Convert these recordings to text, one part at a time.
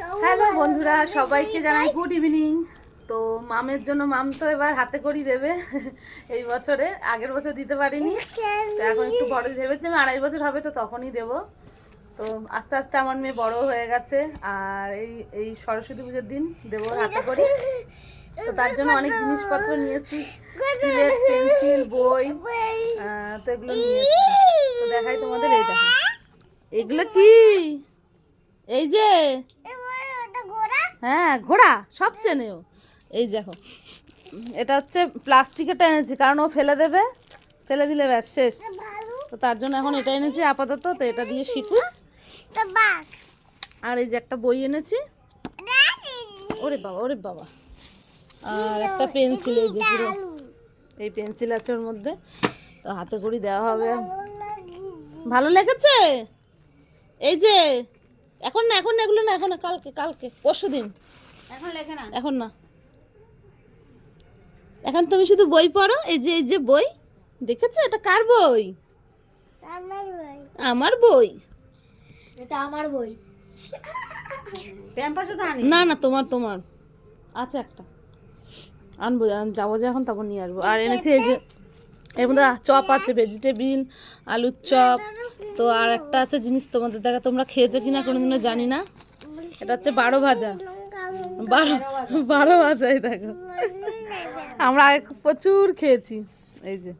Hello বন্ধুরা, সবাইকে জানাই গুড ইভিনিং। তো মামের জন্য মাম তো এবার হাতে করি দেবে এই বছরে, আগের বছর দিতে পারিনি। তো এখন একটু বড় ভেবেছি আমি 2.5 বছর হবে তো তখনই দেব। তো আস্তে আস্তে আমার মেয়ে বড় হয়ে গেছে, আর এই সরস্বতী পুজোর দিন দেবো হাতে করি। তো তার জন্য অনেক জিনিসপত্র নিয়ে এসেছি, সিলেট, পেন্সিল, বই, তো এগুলো নিয়ে এসেছি। তো দেখাই তোমাদের, এই দেখো এগুলো কি, এই যে হ্যাঁ ঘোড়া সব চেনেও। এই দেখো এটা হচ্ছে প্লাস্টিকেরটা এনেছি, কারণ ও ফেলে দেবে, ফেলে দিলে ব্যাস শেষ। তো তার জন্য এখন এটা এনেছি আপাতত, তো এটা দিয়ে শিখুক। আর এই যে একটা বই এনেছি, ওরে বাবা ওরে বাবা। আর একটা পেন্সিল, এই যে পুরো এই পেন্সিল আছে ওর মধ্যে, তো হাতে করে দেওয়া হবে। ভালো লেগেছে? এই যে এখন না, এখন এগুলো না, এখন না, কালকে কালকে পরশু দিন, এখন লেখে না, এখন না, এখন তুমি শুধু বই পড়ো। এই যে বই দেখেছো, এটা কার বই? আমার বই, এটা আমার বই। না না তোমার তোমার আছে একটা, আনবো যাবো যে এখন, তারপর নিয়ে আসবো। আর এনেছি এই যে এর মধ্যে চপ আছে, ভেজিটেবিল, আলুর চপ। তো আর একটা আছে জিনিস তোমাদের দেখা, তোমরা খেয়েছো কিনা কোনোদিনও জানি না, এটা হচ্ছে 12 ভাজা, 12 ভাজা। এই দেখো আমরা আগে প্রচুর খেয়েছি। এই যে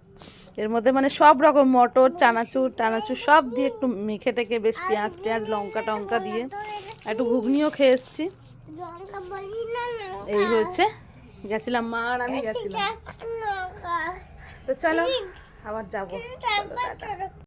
এর মধ্যে মানে সব রকম মটর, চানাচুর টানাচুর সব দিয়ে একটু মেখে টেকে বেশ পেঁয়াজ টেঁয়াজ লঙ্কা টঙ্কা দিয়ে একটু ঘুগনিও খেয়ে এসছি। এই হয়েছে, গেছিলাম মা আর আমি গেছিলাম। তো চলো আবার যাবো।